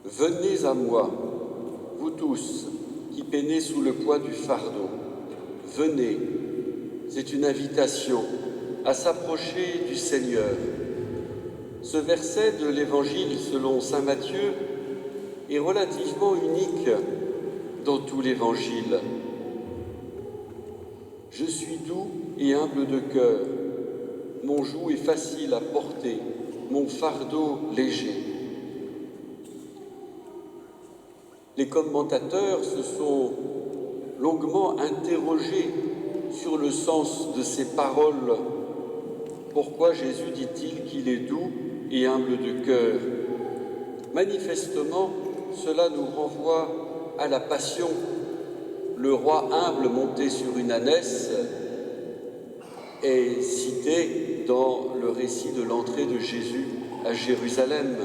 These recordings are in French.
Venez à moi, vous tous qui peinez sous le poids du fardeau. Venez, c'est une invitation à s'approcher du Seigneur. Ce verset de l'Évangile selon saint Matthieu est relativement unique dans tout l'Évangile. Je suis doux et humble de cœur, mon joug est facile à porter, mon fardeau léger. Les commentateurs se sont longuement interrogés sur le sens de ces paroles. Pourquoi Jésus dit-il qu'il est doux et humble de cœur? Manifestement, cela nous renvoie à la Passion. Le roi humble monté sur une ânesse est cité dans le récit de l'entrée de Jésus à Jérusalem.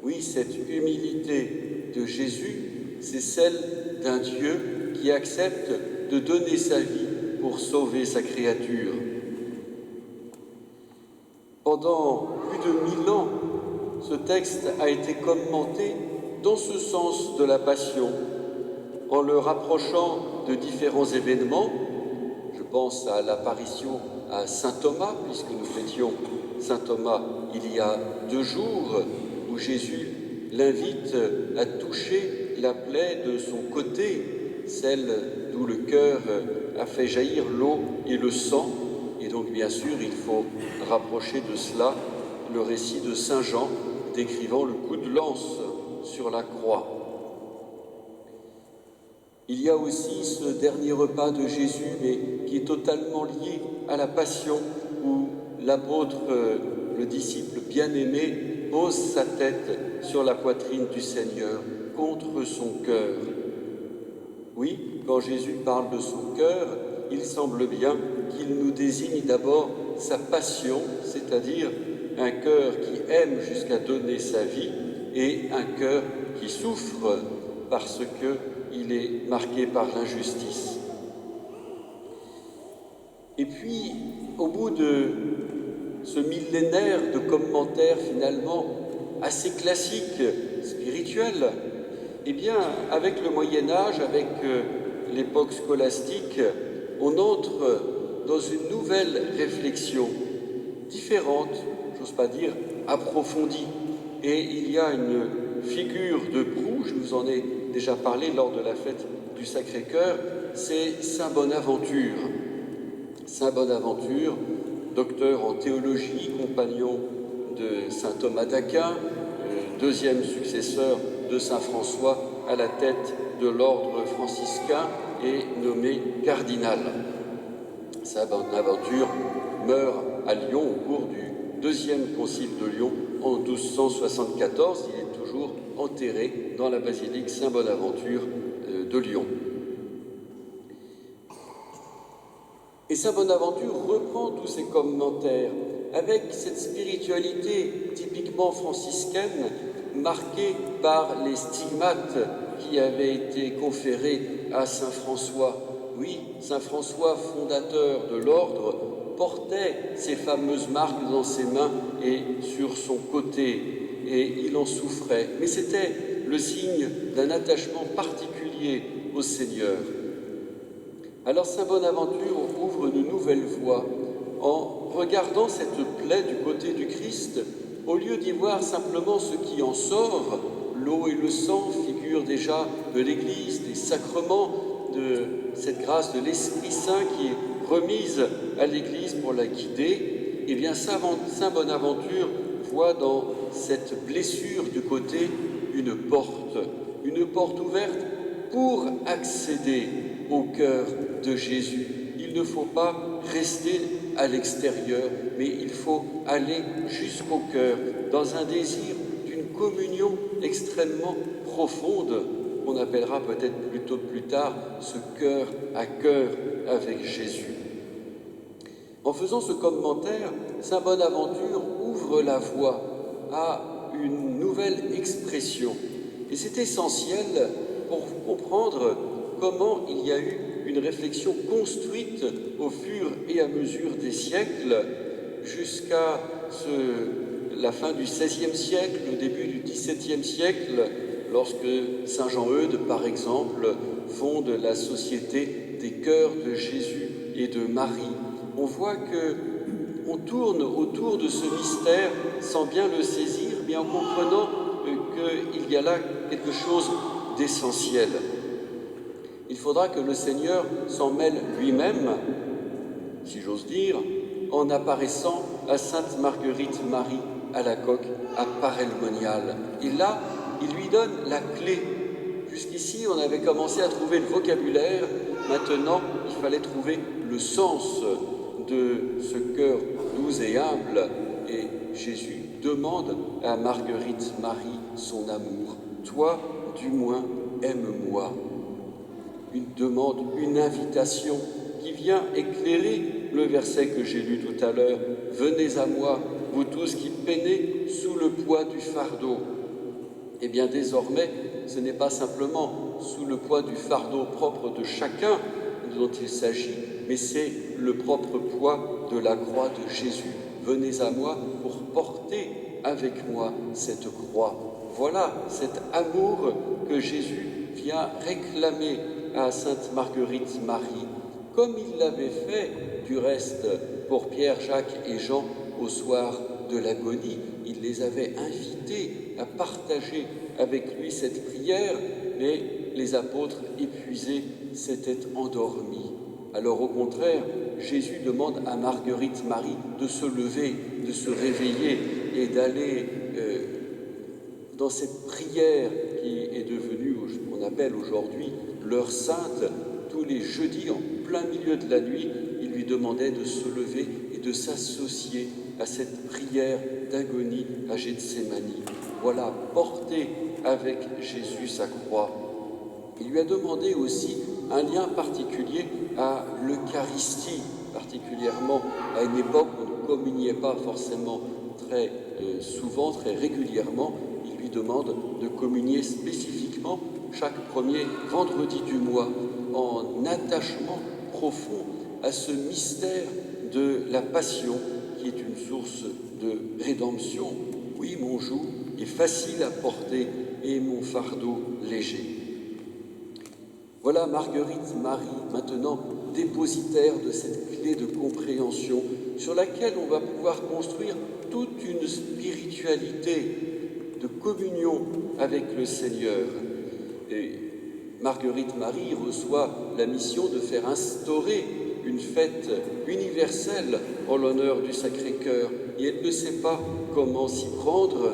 Oui, cette humilité de Jésus, c'est celle d'un Dieu qui accepte de donner sa vie pour sauver sa créature. Pendant plus de 1000 ans, ce texte a été commenté dans ce sens de la Passion, en le rapprochant de différents événements. Je pense à l'apparition à saint Thomas, puisque nous fêtions saint Thomas il y a 2 jours, où Jésus l'invite à toucher la plaie de son côté, celle d'où le cœur a fait jaillir l'eau et le sang. Et donc, bien sûr, il faut rapprocher de cela le récit de saint Jean décrivant le coup de lance sur la croix. Il y a aussi ce dernier repas de Jésus, mais qui est totalement lié à la Passion, où l'apôtre, le disciple bien-aimé, pose sa tête sur la poitrine du Seigneur, contre son cœur. Oui, quand Jésus parle de son cœur, il semble bien qu'il nous désigne d'abord sa passion, c'est-à-dire un cœur qui aime jusqu'à donner sa vie et un cœur qui souffre parce qu'il est marqué par l'injustice. Et puis, au bout de ce millénaire de commentaires finalement assez classiques, spirituels, eh bien, avec le Moyen-Âge, avec l'époque scolastique, on entre dans une nouvelle réflexion, différente, j'ose pas dire approfondie. Et il y a une figure de proue, je vous en ai déjà parlé lors de la fête du Sacré-Cœur, c'est saint Bonaventure. Saint Bonaventure, docteur en théologie, compagnon de saint Thomas d'Aquin, deuxième successeur de saint François à la tête de l'ordre franciscain et nommé cardinal. Saint Bonaventure meurt à Lyon au cours du deuxième concile de Lyon en 1274. Il est toujours enterré dans la basilique Saint-Bonaventure de Lyon. Et Saint Bonaventure reprend tous ces commentaires avec cette spiritualité typiquement franciscaine, marquée par les stigmates qui avaient été conférés à saint François. Oui, saint François, fondateur de l'ordre, portait ces fameuses marques dans ses mains et sur son côté, et il en souffrait. Mais c'était le signe d'un attachement particulier au Seigneur. Alors saint Bonaventure ouvre une nouvelle voie en regardant cette plaie du côté du Christ. Au lieu d'y voir simplement ce qui en sort, l'eau et le sang, figure déjà de l'Église, des sacrements, de cette grâce de l'Esprit Saint qui est remise à l'Église pour la guider, eh bien saint Bonaventure voit dans cette blessure du côté une porte ouverte pour accéder au cœur de Jésus. Il ne faut pas rester à l'extérieur, mais il faut aller jusqu'au cœur, dans un désir d'une communion extrêmement profonde, qu'on appellera peut-être plutôt plus tard ce cœur à cœur avec Jésus. En faisant ce commentaire, saint Bonaventure ouvre la voie à une nouvelle expression. Et c'est essentiel pour comprendre comment il y a eu une réflexion construite au fur et à mesure des siècles jusqu'à ce la fin du XVIe siècle, le début du XVIIe siècle, lorsque Saint Jean-Eudes, par exemple, fonde la Société des Cœurs de Jésus et de Marie. On voit qu'on tourne autour de ce mystère sans bien le saisir, mais en comprenant qu'il y a là quelque chose d'essentiel. Il faudra que le Seigneur s'en mêle lui-même, si j'ose dire, en apparaissant à Sainte Marguerite Marie à la coque à Parelmonial. Et là, il lui donne la clé. Jusqu'ici, on avait commencé à trouver le vocabulaire. Maintenant, il fallait trouver le sens de ce cœur doux et humble. Et Jésus demande à Marguerite Marie son amour. Toi, du moins, aime-moi. Une demande, une invitation qui vient éclairer le verset que j'ai lu tout à l'heure. « Venez à moi, vous tous qui peinez sous le poids du fardeau. » Eh bien, désormais, ce n'est pas simplement sous le poids du fardeau propre de chacun dont il s'agit, mais c'est le propre poids de la croix de Jésus. Venez à moi pour porter avec moi cette croix. Voilà cet amour que Jésus vient réclamer à Sainte Marguerite Marie, comme il l'avait fait, du reste, pour Pierre, Jacques et Jean au soir de l'agonie. Il les avait invités à partager avec lui cette prière, mais les apôtres épuisés s'étaient endormis. Alors au contraire, Jésus demande à Marguerite Marie de se lever, de se réveiller et d'aller dans cette prière qui est devenue, qu'on appelle aujourd'hui l'heure sainte. Tous les jeudis, en plein milieu de la nuit, il lui demandait de se lever et de s'associer à cette prière d'agonie à Gethsémani. Voilà, porter avec Jésus sa croix. Il lui a demandé aussi un lien particulier à l'Eucharistie, particulièrement à une époque où on ne communiait pas forcément très souvent, très régulièrement. Il lui demande de communier spécifiquement chaque premier vendredi du mois, en attachement profond à ce mystère de la passion qui est une source de rédemption. Oui, mon joug est facile à porter et mon fardeau léger. Voilà Marguerite Marie, maintenant dépositaire de cette clé de compréhension sur laquelle on va pouvoir construire toute une spiritualité de communion avec le Seigneur. Et Marguerite Marie reçoit la mission de faire instaurer une fête universelle en l'honneur du Sacré-Cœur. Et elle ne sait pas comment s'y prendre.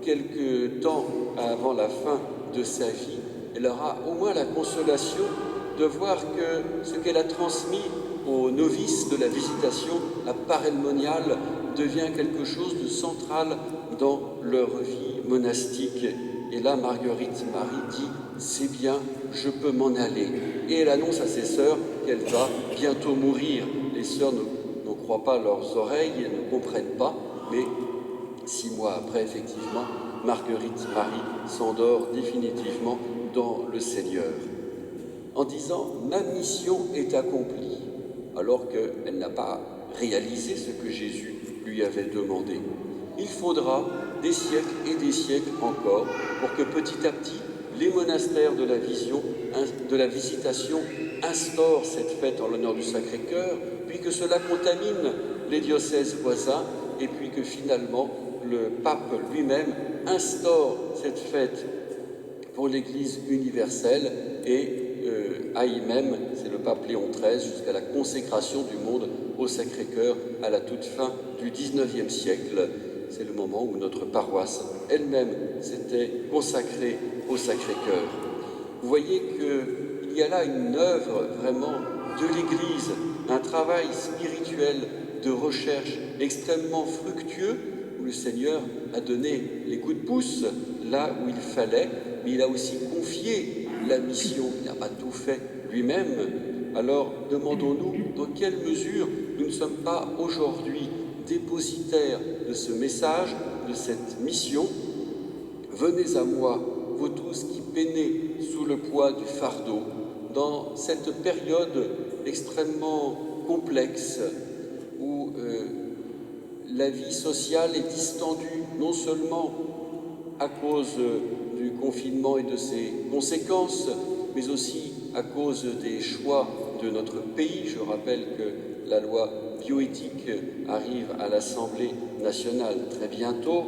Quelque temps avant la fin de sa vie, elle aura au moins la consolation de voir que ce qu'elle a transmis aux novices de la Visitation à Parelmonial devient quelque chose de central dans leur vie monastique. Et là, Marguerite Marie dit « C'est bien, je peux m'en aller ». Et elle annonce à ses sœurs qu'elle va bientôt mourir. Les sœurs ne croient pas leurs oreilles et ne comprennent pas, mais 6 mois après, effectivement, Marguerite Marie s'endort définitivement dans le Seigneur, en disant « Ma mission est accomplie », alors qu'elle n'a pas réalisé ce que Jésus lui avait demandé. Il faudra des siècles et des siècles encore pour que petit à petit, les monastères de la Visitation instaurent cette fête en l'honneur du Sacré-Cœur, puis que cela contamine les diocèses voisins, et puis que finalement, le pape lui-même instaure cette fête pour l'Église universelle et aille même, c'est le pape Léon XIII, jusqu'à la consécration du monde au Sacré-Cœur à la toute fin du XIXe siècle. C'est le moment où notre paroisse elle-même s'était consacrée au Sacré-Cœur. Vous voyez qu'il y a là une œuvre vraiment de l'Église, un travail spirituel de recherche extrêmement fructueux, où le Seigneur a donné les coups de pouce là où il fallait, mais il a aussi confié la mission, il n'a pas tout fait lui-même. Alors demandons-nous dans quelle mesure nous ne sommes pas aujourd'hui dépositaires de ce message, de cette mission. Venez à moi, vous tous qui peinez sous le poids du fardeau, dans cette période extrêmement complexe où la vie sociale est distendue, non seulement à cause du confinement et de ses conséquences, mais aussi à cause des choix de notre pays. Je rappelle que la loi bioéthique arrive à l'Assemblée nationale très bientôt.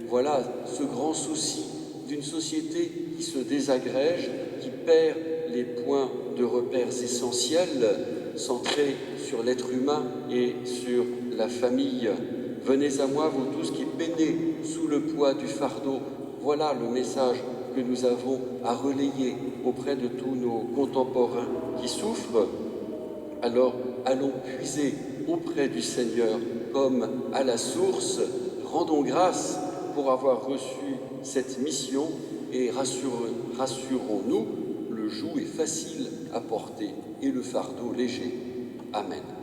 Voilà ce grand souci d'une société qui se désagrège, qui perd les points de repères essentiels centrés sur l'être humain et sur la famille. Venez à moi, vous tous qui peinez sous le poids du fardeau. Voilà le message que nous avons à relayer auprès de tous nos contemporains qui souffrent. Alors allons puiser auprès du Seigneur comme à la source. Rendons grâce pour avoir reçu cette mission et rassurons-nous, le joug est facile à porter et le fardeau léger. Amen.